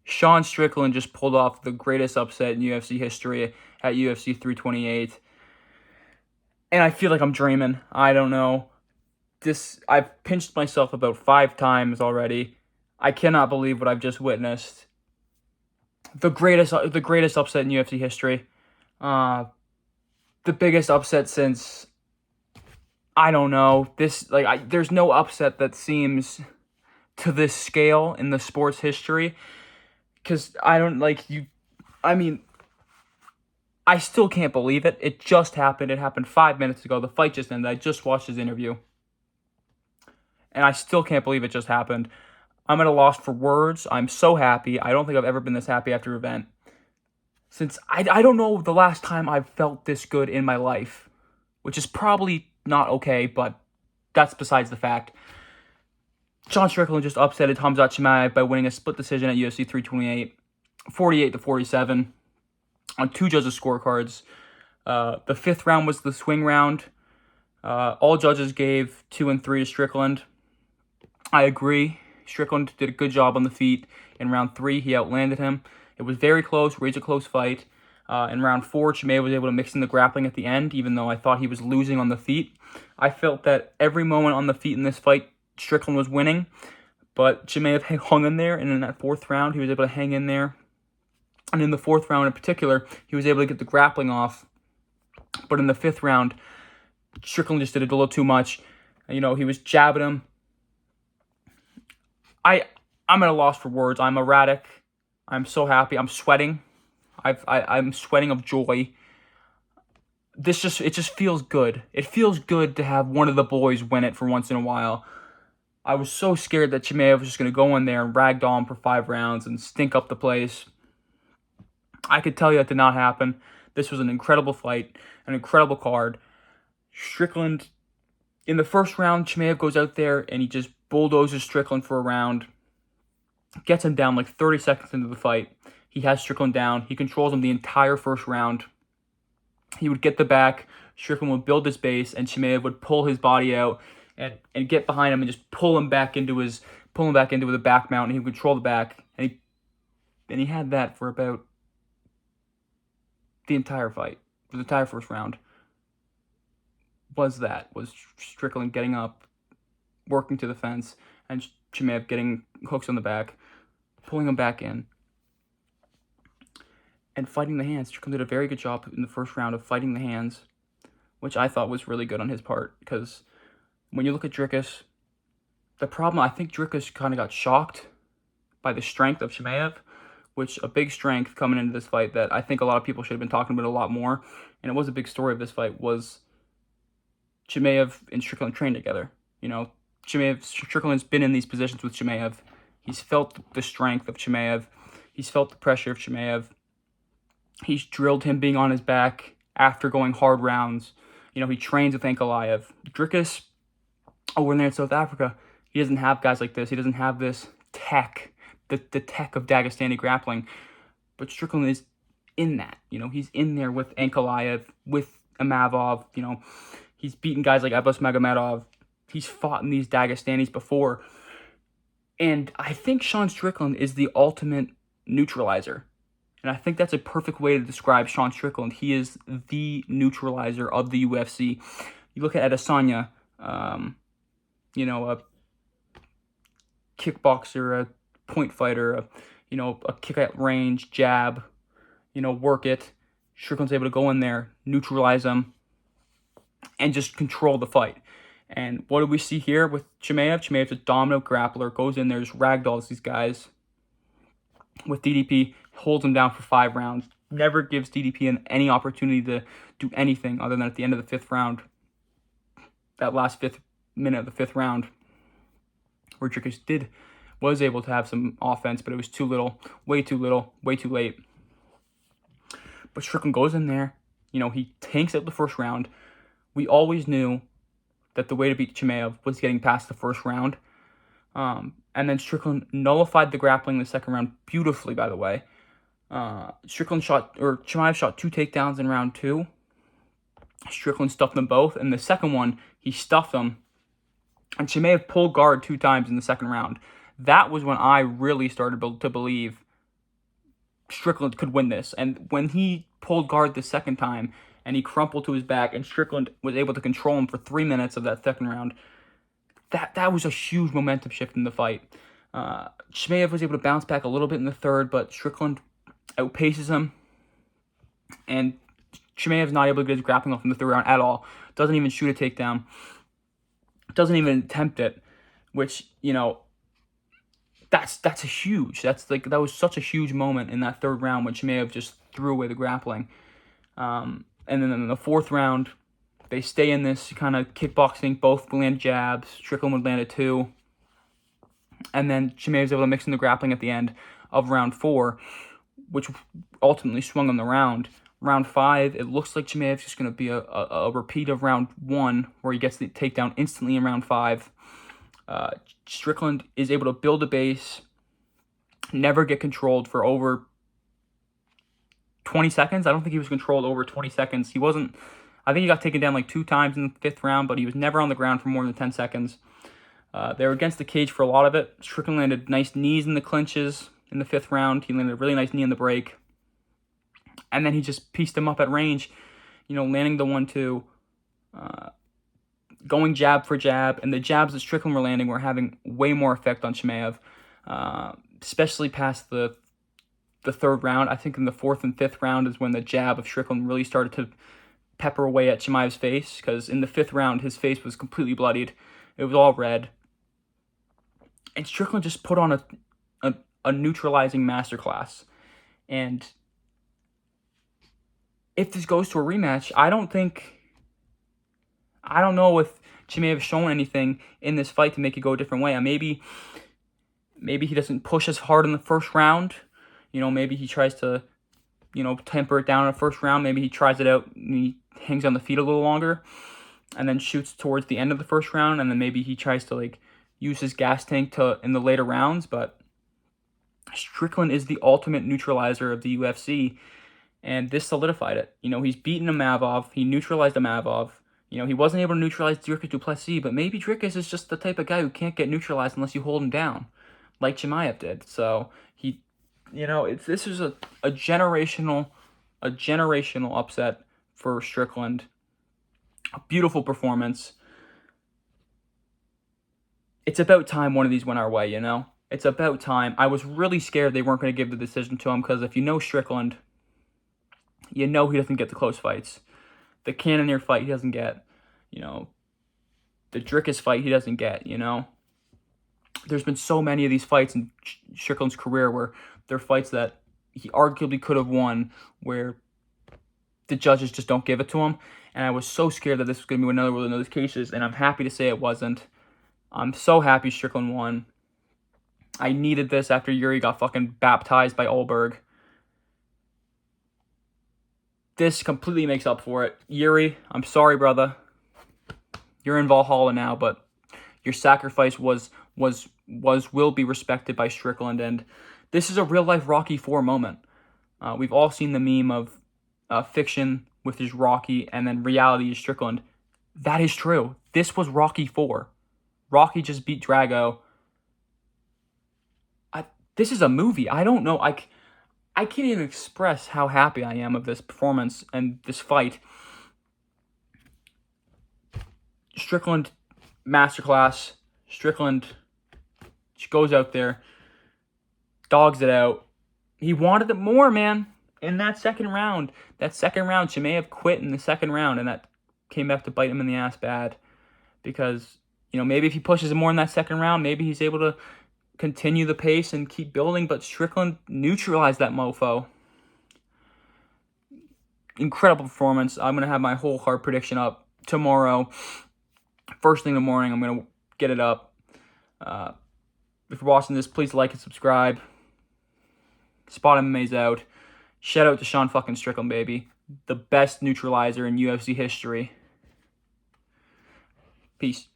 Sean Strickland just pulled off the greatest upset in UFC history at UFC 328. And I feel like I'm dreaming. I don't know. I've pinched myself about 5 times already. I cannot believe what I've just witnessed. The greatest upset in UFC history. The biggest upset since, I don't know. There's no upset that seems to this scale in the sports history, because I don't like you. I mean, I still can't believe it. It just happened. It happened 5 minutes ago. The fight just ended. I just watched his interview, and I still can't believe it just happened. I'm at a loss for words. I'm so happy. I don't think I've ever been this happy after an event. Since I don't know the last time I've felt this good in my life, which is probably not okay, but that's besides the fact. Sean Strickland just upsetted Khamzat Chimaev by winning a split decision at UFC 328, 48-47, on 2 judges' scorecards. The 5th round was the swing round. All judges gave 2 and 3 to Strickland. I agree. Strickland did a good job on the feet. In round 3, he outlanded him. It was very close, raised a close fight. In round 4, Chimaev was able to mix in the grappling at the end, even though I thought he was losing on the feet. I felt that every moment on the feet in this fight, Strickland was winning, but Chimaev hung in there, and in that 4th round, he was able to hang in there. And in the 4th round in particular, he was able to get the grappling off. But in the 5th round, Strickland just did it a little too much. He was jabbing him. I'm at a loss for words. I'm erratic. I'm so happy. I'm sweating. I'm sweating of joy. It just feels good. It feels good to have one of the boys win it for once in a while. I was so scared that Chimaev was just going to go in there and ragdoll him for 5 rounds and stink up the place. I could tell you that did not happen. This was an incredible fight, an incredible card. Strickland, in the 1st round, Chimaev goes out there and he just bulldozes Strickland for a round. Gets him down like 30 seconds into the fight. He has Strickland down. He controls him the entire 1st round. He would get the back. Strickland would build his base, and Chimaev would pull his body out and get behind him and just pull him back into the back mount, and he would control the back. And he had that for about the entire fight. For the entire 1st round. Was Strickland getting up, working to the fence, and Chimaev getting hooks on the back, pulling him back in, and fighting the hands. Strickland did a very good job in the 1st round of fighting the hands, which I thought was really good on his part, because when you look at Dricus, I think Dricus kind of got shocked by the strength of Chimaev, which a big strength coming into this fight that I think a lot of people should have been talking about a lot more, and it was a big story of this fight, was Chimaev and Strickland trained together. Strickland's been in these positions with Chimaev. He's felt the strength of Chimaev. He's felt the pressure of Chimaev. He's drilled him being on his back after going hard rounds. He trains with Ankalaev. Dricus, over there in South Africa, he doesn't have guys like this. He doesn't have this tech, the tech of Dagestani grappling. But Strickland is in that. He's in there with Ankalaev, with Amavov. He's beaten guys like Abbas Magomedov. He's fought in these Dagestanis before. And I think Sean Strickland is the ultimate neutralizer. And I think that's a perfect way to describe Sean Strickland. He is the neutralizer of the UFC. You look at Adesanya, a kickboxer, a point fighter, a kick at range, jab, work it. Strickland's able to go in there, neutralize him, and just control the fight. And what do we see here with Chimaev? Chimaev's a dominant grappler, goes in there, just ragdolls these guys with DDP, holds him down for 5 rounds, never gives DDP any opportunity to do anything other than at the end of the 5th round, that last 5th minute of the 5th round, where Dricus was able to have some offense, but it was too little, way too late. But Strickland goes in there, he tanks out the 1st round. We always knew that the way to beat Chimaev was getting past the 1st round. And then Strickland nullified the grappling in the 2nd round beautifully, by the way. Chimaev shot 2 takedowns in round 2. Strickland stuffed them both. And the 2nd one, he stuffed them. And Chimaev pulled guard 2 times in the 2nd round. That was when I really started to believe Strickland could win this. And when he pulled guard the second time and he crumpled to his back and Strickland was able to control him for 3 minutes of that second round, that was a huge momentum shift in the fight. Chimaev was able to bounce back a little bit in the third, but Strickland outpaces him. And Chimaev's not able to get his grappling off in the third round at all. Doesn't even shoot a takedown. Doesn't even attempt it, which, that's a huge. That was such a huge moment in that third round when Chimaev just threw away the grappling. And then in the fourth round, they stay in this kind of kickboxing. Both land jabs. Strickland would land a 2. And then Chimaev was able to mix in the grappling at the end of round 4, which ultimately swung on the round. Round 5, it looks like Chimaev's just going to be a repeat of round 1, where he gets the takedown instantly in round 5. Strickland is able to build a base, never get controlled for over 20 seconds. I don't think he was controlled over 20 seconds. He wasn't. I think he got taken down like 2 times in the 5th round, but he was never on the ground for more than 10 seconds. They were against the cage for a lot of it. Strickland landed nice knees in the clinches in the 5th round. He landed a really nice knee in the break. And then he just pieced him up at range, landing the 1-2, going jab for jab. And the jabs that Strickland were landing were having way more effect on Chimaev, especially past the 3rd round. I think in the 4th and 5th round is when the jab of Strickland really started to pepper away at Chimaev's face, because in the 5th round, his face was completely bloodied. It was all red. And Strickland just put on a neutralizing masterclass. And if this goes to a rematch, I don't know if Chimaev has shown anything in this fight to make it go a different way. Maybe he doesn't push as hard in the first round. Maybe he tries to, temper it down in the first round. Maybe he tries it out and he hangs on the feet a little longer and then shoots towards the end of the first round. And then maybe he tries to, use his gas tank in the later rounds. But Strickland is the ultimate neutralizer of the UFC. And this solidified it. He's beaten a Mavov. He neutralized a Mavov. He wasn't able to neutralize Dricus du Plessis, but maybe Dricus is just the type of guy who can't get neutralized unless you hold him down, like Chimaev did. So this is a generational upset for Strickland. A beautiful performance. It's about time one of these went our way. It's about time. I was really scared they weren't going to give the decision to him, because if you know Strickland, he doesn't get the close fights. The Cannonier fight he doesn't get. The Dricus fight he doesn't get. There's been so many of these fights in Strickland's career where they're fights that he arguably could have won, where the judges just don't give it to him. And I was so scared that this was going to be another one of those cases, and I'm happy to say it wasn't. I'm so happy Strickland won. I needed this after Yuri got fucking baptized by Olberg. This completely makes up for it. Yuri, I'm sorry, brother. You're in Valhalla now, but your sacrifice will be respected by Strickland, and this is a real-life Rocky IV moment. We've all seen the meme of fiction with his Rocky, and then reality is Strickland. That is true. This was Rocky IV. Rocky just beat Drago. This is a movie. I don't know. I can't even express how happy I am of this performance and this fight. Strickland, masterclass. Strickland goes out there, dogs it out. He wanted it more, man. In that second round, Chimaev quit in the second round, and that came back to bite him in the ass bad. Because, maybe if he pushes him more in that second round, maybe he's able to continue the pace and keep building, but Strickland neutralized that mofo. Incredible performance. I'm going to have my whole card prediction up tomorrow. First thing in the morning, I'm going to get it up. If you're watching this, please like and subscribe. Spot MMA's out. Shout out to Sean fucking Strickland, baby. The best neutralizer in UFC history. Peace.